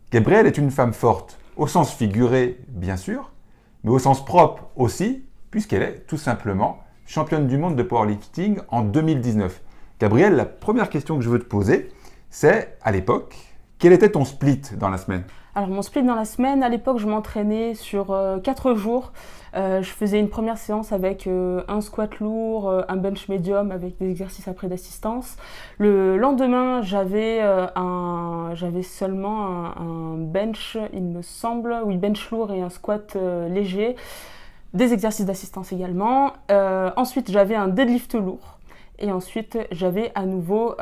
Gabrielle est une femme forte, au sens figuré, bien sûr, mais au sens propre aussi, puisqu'elle est tout simplement championne du monde de powerlifting en 2019. Gabrielle, la première question que je veux te poser, c'est à l'époque, quel était ton split dans la semaine? Alors mon split dans la semaine, à l'époque je m'entraînais sur 4 jours. Je faisais une première séance avec un squat lourd, un bench médium avec des exercices après d'assistance. Le lendemain j'avais seulement un bench, il me semble, oui bench lourd et un squat léger. Des exercices d'assistance également. Ensuite j'avais un deadlift lourd. Et ensuite j'avais à nouveau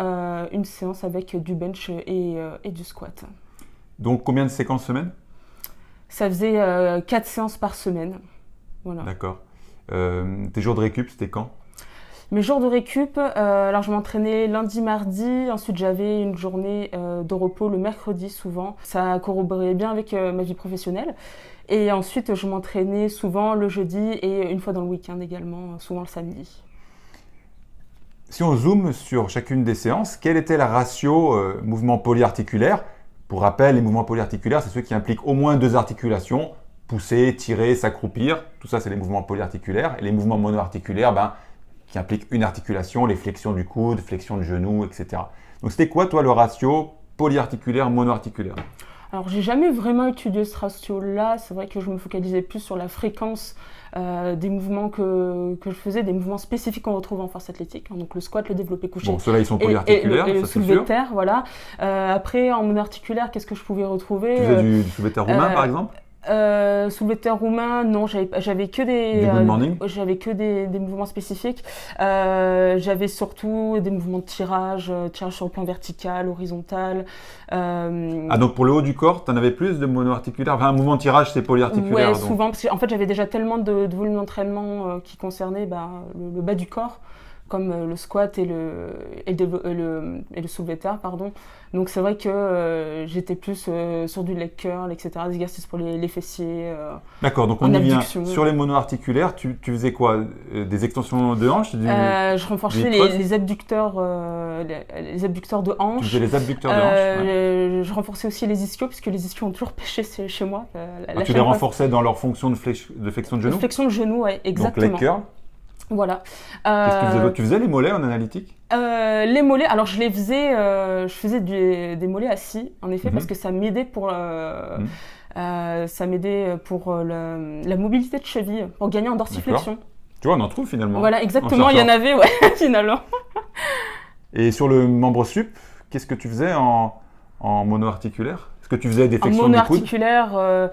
une séance avec du bench et du squat. Donc combien de séquences semaine? Ça faisait 4 séances par semaine. Voilà. D'accord. Tes jours de récup, c'était quand? Mes jours de récup, alors je m'entraînais lundi, mardi, ensuite j'avais une journée de repos le mercredi souvent. Ça corroborait bien avec ma vie professionnelle. Et ensuite je m'entraînais souvent le jeudi et une fois dans le week-end également, souvent le samedi. Si on zoome sur chacune des séances, quel était la ratio mouvement polyarticulaire? Pour rappel, les mouvements polyarticulaires, c'est ceux qui impliquent au moins 2 articulations, pousser, tirer, s'accroupir. Tout ça, c'est les mouvements polyarticulaires. Et les mouvements monoarticulaires, qui impliquent une articulation, les flexions du coude, flexion du genou, etc. Donc, c'était quoi, toi, le ratio polyarticulaire, monoarticulaire? Alors, j'ai jamais vraiment étudié ce ratio-là. C'est vrai que je me focalisais plus sur la fréquence des mouvements que je faisais, des mouvements spécifiques qu'on retrouve en force athlétique. Donc, le squat, le développé couché. Bon, ceux-là, ils sont polyarticulaires, et le ça c'est soulevé de sûr. terre, voilà. Après, en monoarticulaire, qu'est-ce que je pouvais retrouver? Tu faisais du soulevé de terre roumain, par exemple? Soulevé de terre roumain, non, j'avais que Du good morning? j'avais que des mouvements spécifiques. J'avais surtout des mouvements de tirage, tirage sur le plan vertical, horizontal. Ah, donc pour le haut du corps, tu en avais plus de monoarticulaire? Enfin, un mouvement de tirage, c'est polyarticulaire. Ouais, Donc. souvent, parce qu'en fait, j'avais déjà tellement de volume d'entraînement qui concernait le bas du corps, comme le squat et le soulevé de terre, pardon. Donc c'est vrai que j'étais plus sur du leg curl, etc., des exercices pour les fessiers. D'accord, donc on En y vient. abduction. Sur les monoarticulaires, tu faisais quoi? Des extensions de hanches? Je renforçais du trust? les abducteurs, les abducteurs de Tu hanches. faisais les abducteurs de hanches? Ouais. Je renforçais aussi les ischios, puisque les ischios ont toujours pêché chez moi. Ah, tu les renforçais dans leur fonction de flexion de genou? Flexion de genou, ouais, Donc exactement. leg curl. Voilà. Qu'est-ce que tu faisais d'autre? Tu faisais les mollets en analytique? Les mollets, alors je faisais des mollets assis, en effet, parce que ça m'aidait pour la mobilité de cheville, pour gagner en dorsiflexion. Tu vois, on en trouve finalement. Voilà, exactement, il y en avait, ouais, finalement. Et sur le membre sup, qu'est-ce que tu faisais en monoarticulaire? Est-ce que tu faisais des En flexions du coude? monoarticulaire,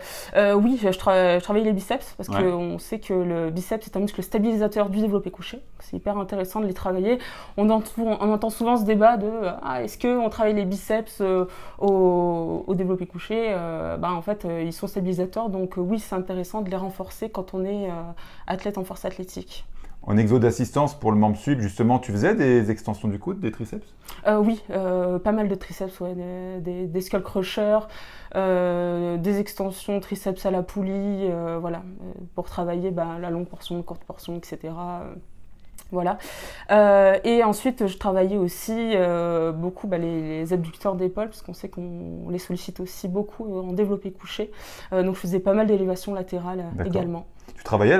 oui, je travaillais les biceps parce qu'on sait que le biceps est un muscle stabilisateur du développé couché. C'est hyper intéressant de les travailler. On entend souvent ce débat de est-ce qu'on travaille les biceps au développé couché? En fait, ils sont stabilisateurs, donc oui, c'est intéressant de les renforcer quand on est athlète en force athlétique. En exo d'assistance pour le membre sup, justement, tu faisais des extensions du coude, des triceps? Oui, pas mal de triceps, ouais, des skull crushers, des extensions triceps à la poulie, voilà, pour travailler la longue portion, la courte portion, etc. Voilà. Et ensuite, je travaillais aussi beaucoup les abducteurs d'épaule, parce qu'on sait qu'on les sollicite aussi beaucoup en développé couché. Donc, je faisais pas mal d'élévation latérale également. Tu travaillais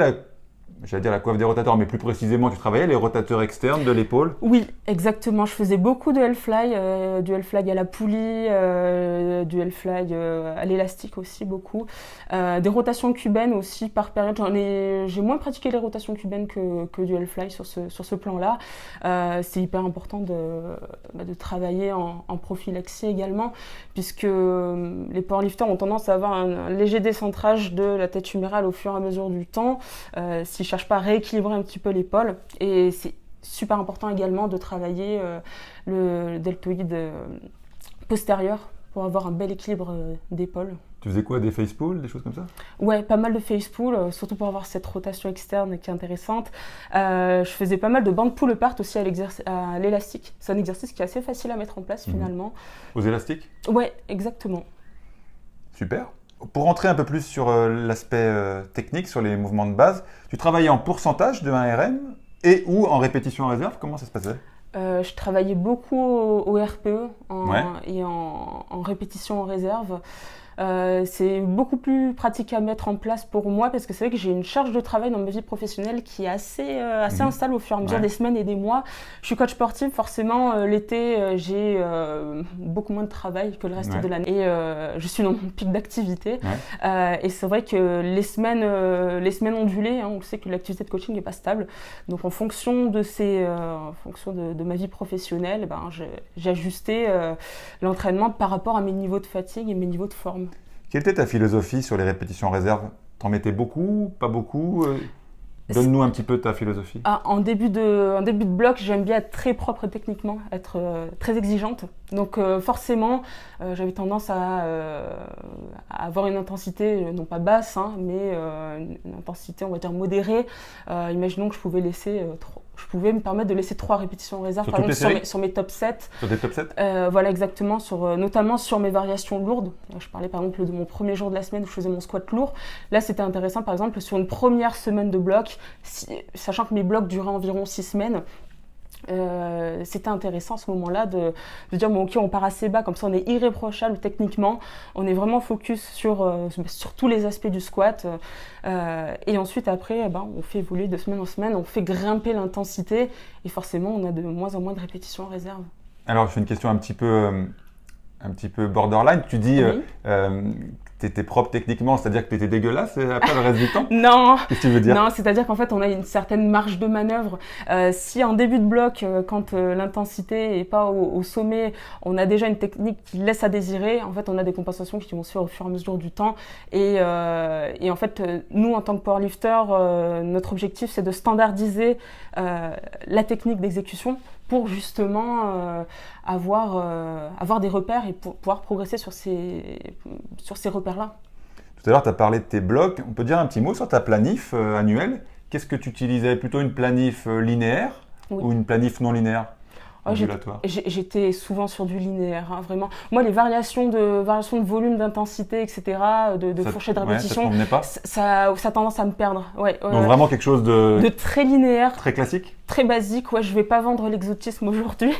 j'allais dire la coiffe des rotateurs, mais plus précisément, tu travaillais les rotateurs externes de l'épaule? Oui, exactement. Je faisais beaucoup de Hellfly, du Hellfly à la poulie, du Hellfly à l'élastique aussi, beaucoup. Des rotations cubaines aussi par période. J'ai moins pratiqué les rotations cubaines que du Hellfly sur ce plan-là. C'est hyper important de travailler en prophylaxie également, puisque les powerlifters ont tendance à avoir un léger décentrage de la tête humérale au fur et à mesure du temps. S'ils ne cherchent pas à rééquilibrer un petit peu l'épaule. Et c'est super important également de travailler le deltoïde postérieur pour avoir un bel équilibre d'épaule. Tu faisais quoi, des face pulls, des choses comme ça? Ouais, pas mal de face pull, surtout pour avoir cette rotation externe qui est intéressante. Je faisais pas mal de band pull apart aussi à l'élastique. C'est un exercice qui est assez facile à mettre en place finalement. Aux élastiques? Ouais, exactement. Super. Pour rentrer un peu plus sur l'aspect technique, sur les mouvements de base, tu travaillais en pourcentage de 1 RM et ou en répétition en réserve? Comment ça se passait? Je travaillais beaucoup au RPE Ouais. et en répétition en réserve. C'est beaucoup plus pratique à mettre en place pour moi parce que c'est vrai que j'ai une charge de travail dans ma vie professionnelle qui est assez instable au fur et à mesure des semaines et des mois. Je suis coach sportif, forcément l'été j'ai beaucoup moins de travail que le reste de l'année et je suis dans mon pic d'activité. Et c'est vrai que les semaines ondulées, hein, on sait que l'activité de coaching n'est pas stable. Donc en fonction de ma vie professionnelle, j'ai ajusté l'entraînement par rapport à mes niveaux de fatigue et mes niveaux de forme. Quelle était ta philosophie sur les répétitions en réserve? T'en mettais beaucoup, pas beaucoup? Donne-nous un petit peu ta philosophie. En début de bloc, j'aime bien être très propre techniquement, être très exigeante. Donc forcément, j'avais tendance à avoir une intensité, non pas basse, hein, mais une intensité, on va dire, modérée. Imaginons que je pouvais me permettre de laisser 3 répétitions en réserve, sur par exemple sur mes top 7. Sur des top 7? Voilà, exactement, notamment sur mes variations lourdes. Je parlais par exemple de mon premier jour de la semaine où je faisais mon squat lourd. Là, c'était intéressant, par exemple, sur une première semaine de bloc, sachant que mes blocs duraient environ 6 semaines, c'était intéressant à ce moment-là de dire bon, ok, on part assez bas, comme ça on est irréprochable techniquement, on est vraiment focus sur tous les aspects du squat, et ensuite après on fait évoluer de semaine en semaine, on fait grimper l'intensité et forcément on a de moins en moins de répétitions en réserve. Alors je fais une question un petit peu borderline. Tu dis tu étais propre techniquement, c'est-à-dire que tu étais dégueulasse après le reste du temps? Non. Qu'est-ce que tu veux dire? Non, c'est-à-dire qu'en fait, on a une certaine marge de manœuvre. Si en début de bloc, quand l'intensité n'est pas au sommet, on a déjà une technique qui laisse à désirer, en fait, on a des compensations qui vont se faire au fur et à mesure du temps. Et en fait, nous, en tant que powerlifter, notre objectif, c'est de standardiser la technique d'exécution pour justement avoir des repères et pouvoir progresser sur ces repères-là. Tout à l'heure, tu as parlé de tes blocs. On peut dire un petit mot sur ta planif annuelle. Qu'est-ce que tu utilisais? Plutôt une planif linéaire ou une planif non linéaire? J'étais souvent sur du linéaire, hein, vraiment. Moi, les variations de volume, d'intensité, etc., de fourchette de répétition, ça a tendance à me perdre. Donc vraiment quelque chose de très linéaire, très classique, très basique. Ouais, je vais pas vendre l'exotisme aujourd'hui,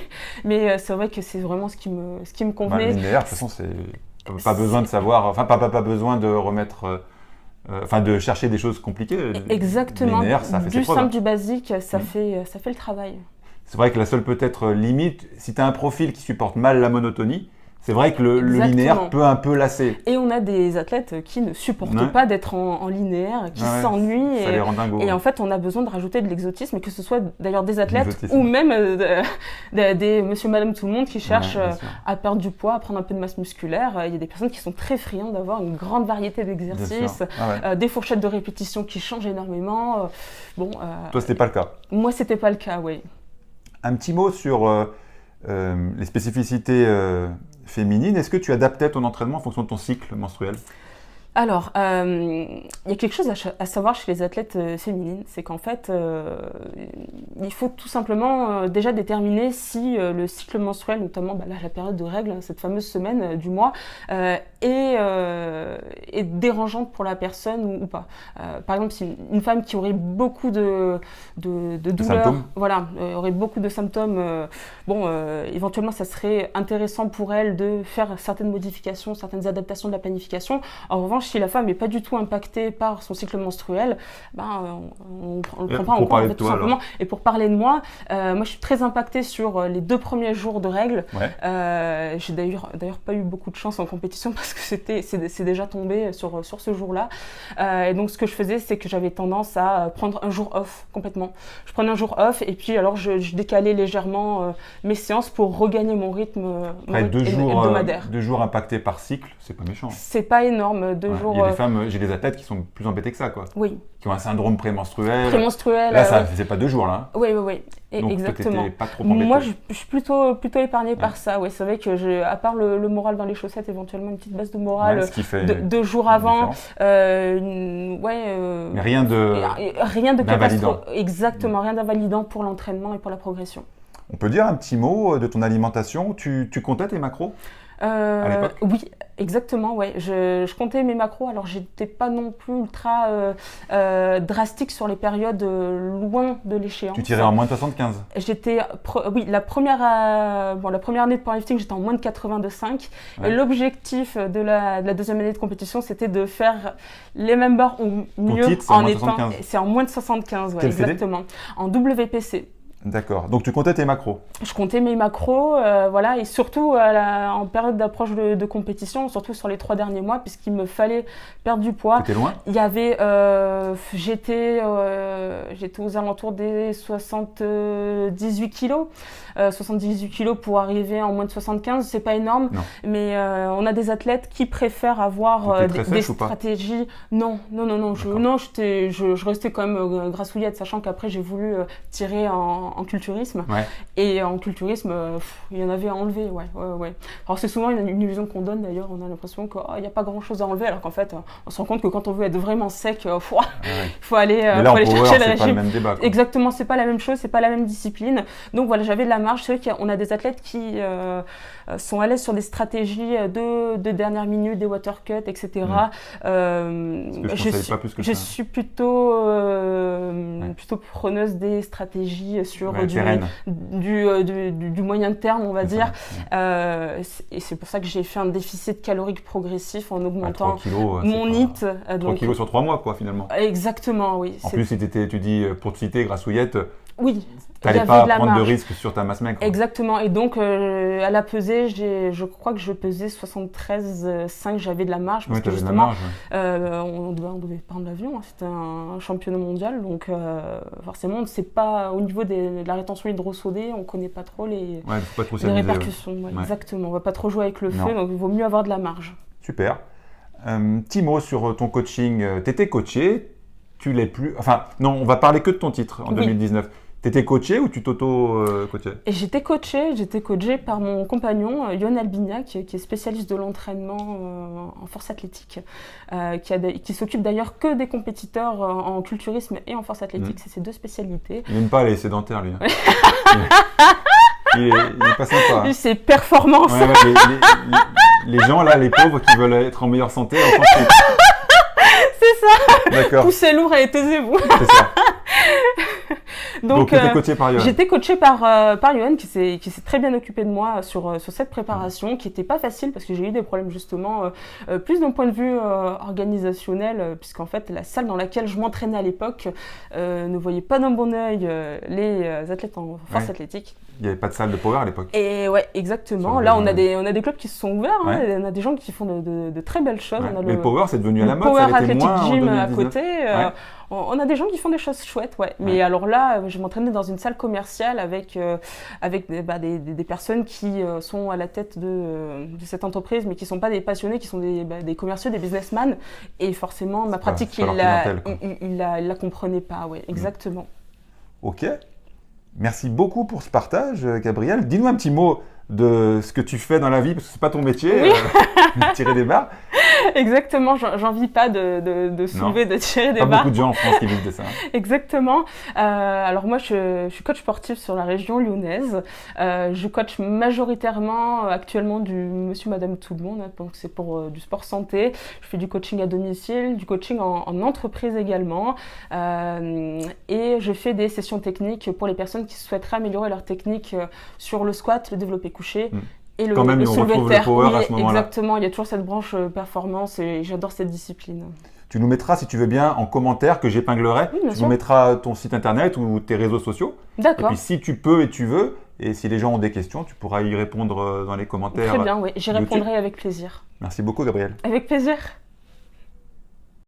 mais c'est vrai que c'est vraiment ce qui me convenait. Linéaire, de toute façon, c'est pas besoin de savoir, enfin pas besoin de remettre. De chercher des choses compliquées. Exactement. Linéaire, ça fait du simple, du basique, ça fait le travail. C'est vrai que la seule peut-être limite, si tu as un profil qui supporte mal la monotonie, c'est vrai que le linéaire peut un peu lasser. Et on a des athlètes qui ne supportent pas d'être en linéaire, qui s'ennuient. Ça les rend dingos. Et en fait, on a besoin de rajouter de l'exotisme, que ce soit d'ailleurs des athlètes ou même des monsieur, madame, tout le monde qui cherchent à perdre du poids, à prendre un peu de masse musculaire. Il y a des personnes qui sont très friandes d'avoir une grande variété d'exercices, des fourchettes de répétition qui changent énormément. Toi, c'était pas le cas? Moi, c'était pas le cas, oui. Un petit mot sur les spécificités féminines. Est-ce que tu adaptais ton entraînement en fonction de ton cycle menstruel? Alors, il y a quelque chose à savoir chez les athlètes féminines, c'est qu'en fait, il faut tout simplement déjà déterminer si le cycle menstruel, notamment la période de règles, cette fameuse semaine du mois, est dérangeante pour la personne ou pas. Par exemple, si une femme qui aurait beaucoup de douleurs, aurait beaucoup de symptômes, éventuellement, ça serait intéressant pour elle de faire certaines modifications, certaines adaptations de la planification. En revanche, si la femme n'est pas du tout impactée par son cycle menstruel, on ne le prend pas en compte, en fait, tout simplement. Et pour parler de moi, je suis très impactée sur les 2 premiers jours de règles. J'ai d'ailleurs pas eu beaucoup de chance en compétition parce que c'est déjà tombé sur ce jour-là. Et donc ce que je faisais, c'est que j'avais tendance à prendre un jour off complètement. Je prenais un jour off et puis alors je décalais légèrement mes séances pour regagner mon rythme hebdomadaire. 2 jours impactés par cycle, c'est pas méchant. C'est pas énorme. 2 jours. Il y a des femmes, j'ai des athlètes qui sont plus embêtées que ça, quoi. Oui. Qui ont un syndrome prémenstruel. Là, ça faisait pas 2 jours, là. Oui. Donc, exactement. Pas trop embêtée. Moi, je suis plutôt épargnée par ça. Ouais, c'est vrai que à part le moral dans les chaussettes, éventuellement une petite baisse de morale ce qui fait 2 jours avant. Mais rien de catastrophe. Exactement, rien d'invalidant pour l'entraînement et pour la progression. On peut dire un petit mot de ton alimentation. Tu comptais tes macros? à l'époque? Oui, exactement, ouais. Je comptais mes macros, alors j'étais pas non plus ultra drastique sur les périodes loin de l'échéance. Tu tirais en moins de 75? Oui, la première année de powerlifting, j'étais en moins de 82,5. Ouais. Et l'objectif de la deuxième année de compétition, c'était de faire les mêmes barres ou mieux titre, c'est en en moins de étant. 75. C'est en moins de 75, ouais, Quel fédé? exactement. En WPC. D'accord. Donc tu comptais tes macros? Je comptais mes macros, voilà, et surtout en période d'approche de compétition, surtout sur les 3 derniers mois, puisqu'il me fallait perdre du poids. T'étais loin? Il y avait, j'étais aux alentours des 78 kilos. 78 kilos pour arriver en moins de 75, c'est pas énorme, Non. mais on a des athlètes qui préfèrent avoir T'étais très des sèche ou pas? stratégies. Non, je restais quand même grassouillette, sachant qu'après j'ai voulu tirer en culturisme. Ouais. Et en culturisme, il y en avait à enlever, ouais. Alors c'est souvent une illusion qu'on donne d'ailleurs, on a l'impression qu'il n'y a pas grand chose à enlever, alors qu'en fait, on se rend compte que quand on veut être vraiment sec, il faut aller, Mais là, faut en aller power, chercher le c'est pas le régime. même débat, quoi. Exactement, c'est pas la même chose, c'est pas la même discipline. Donc voilà, j'avais de la marge. C'est vrai qu'on a des athlètes qui sont à l'aise sur des stratégies de dernière minute, des water cuts, etc. Je suis plutôt preneuse des stratégies sur du moyen terme, on va dire. Et c'est pour ça que j'ai fait un déficit calorique progressif en augmentant 3 kilos, mon NEAT. 3 kilos sur 3 mois, quoi, finalement. Exactement, oui. En plus, si tu dis, pour te citer, grassouillette, oui, t'allais pas prendre de risque sur ta masse maigre. Exactement. Et donc, à la pesée, je crois que je pesais 73,5, j'avais de la marge. Parce que justement, on devait prendre l'avion, hein, c'était un championnat mondial. Donc, forcément, on ne sait pas, au niveau de la rétention hydrosodée, on ne connaît pas trop les répercussions. Ouais. Exactement. On ne va pas trop jouer avec le feu, donc il vaut mieux avoir de la marge. Super. Petit mot sur ton coaching. Tu étais coaché, tu l'es plus. Enfin, non, on va parler que de ton titre en 2019. Tu étais coaché ou tu t'auto-coachais? J'étais coachée par mon compagnon, Yoann Albignac, qui est spécialiste de l'entraînement en force athlétique, qui s'occupe d'ailleurs que des compétiteurs en culturisme et en force athlétique. C'est ses 2 spécialités. Il n'aime pas les sédentaires, lui. Il est pas sympa. Lui, c'est performance. Les gens, là, les pauvres qui veulent être en meilleure santé, on s'en fout. C'est ça. D'accord. Poussez lourd et taisez-vous. C'est ça. Donc tu étais coaché par Yoann. J'étais coachée par Yoann qui s'est très bien occupé de moi sur cette préparation qui n'était pas facile parce que j'ai eu des problèmes justement plus d'un point de vue organisationnel puisqu'en fait la salle dans laquelle je m'entraînais à l'époque ne voyait pas d'un bon œil les athlètes en force athlétique. Il n'y avait pas de salle de power à l'époque. Et ouais, exactement. Là, on a des clubs qui se sont ouverts. Hein, on a des gens qui font de très belles choses. Ouais. On a mais le power, c'est devenu à la mode. Power ça Athletic Gym en à côté. On a des gens qui font des choses chouettes, ouais. Mais alors là, je m'entraînais dans une salle commerciale avec des personnes qui sont à la tête de cette entreprise, mais qui ne sont pas des passionnés, qui sont des commerciaux, des businessmen. Et forcément, ma pratique, il la comprenait pas, ouais, exactement. Ok. Merci beaucoup pour ce partage, Gabrielle. Dis-nous un petit mot de ce que tu fais dans la vie, parce que c'est pas ton métier, tirer des barres. Exactement, j'en vis pas de soulever, de tirer des barres. Pas beaucoup de gens en France qui vivent de ça. Exactement. Alors moi, je suis coach sportif sur la région lyonnaise. Je coach majoritairement actuellement du monsieur, madame, tout le monde. Hein, donc c'est pour du sport santé. Je fais du coaching à domicile, du coaching en entreprise également. Et je fais des sessions techniques pour les personnes qui souhaiteraient améliorer leur technique sur le squat, le développé couché. Et le soulevé de terre. Power à ce moment-là. Exactement, il y a toujours cette branche performance et j'adore cette discipline. Tu nous mettras, si tu veux bien, en commentaire que j'épinglerai. Tu nous mettras ton site internet ou tes réseaux sociaux. D'accord. Et puis si tu peux et tu veux, et si les gens ont des questions, tu pourras y répondre dans les commentaires. Très bien, oui, j'y répondrai avec plaisir. Merci beaucoup, Gabrielle. Avec plaisir.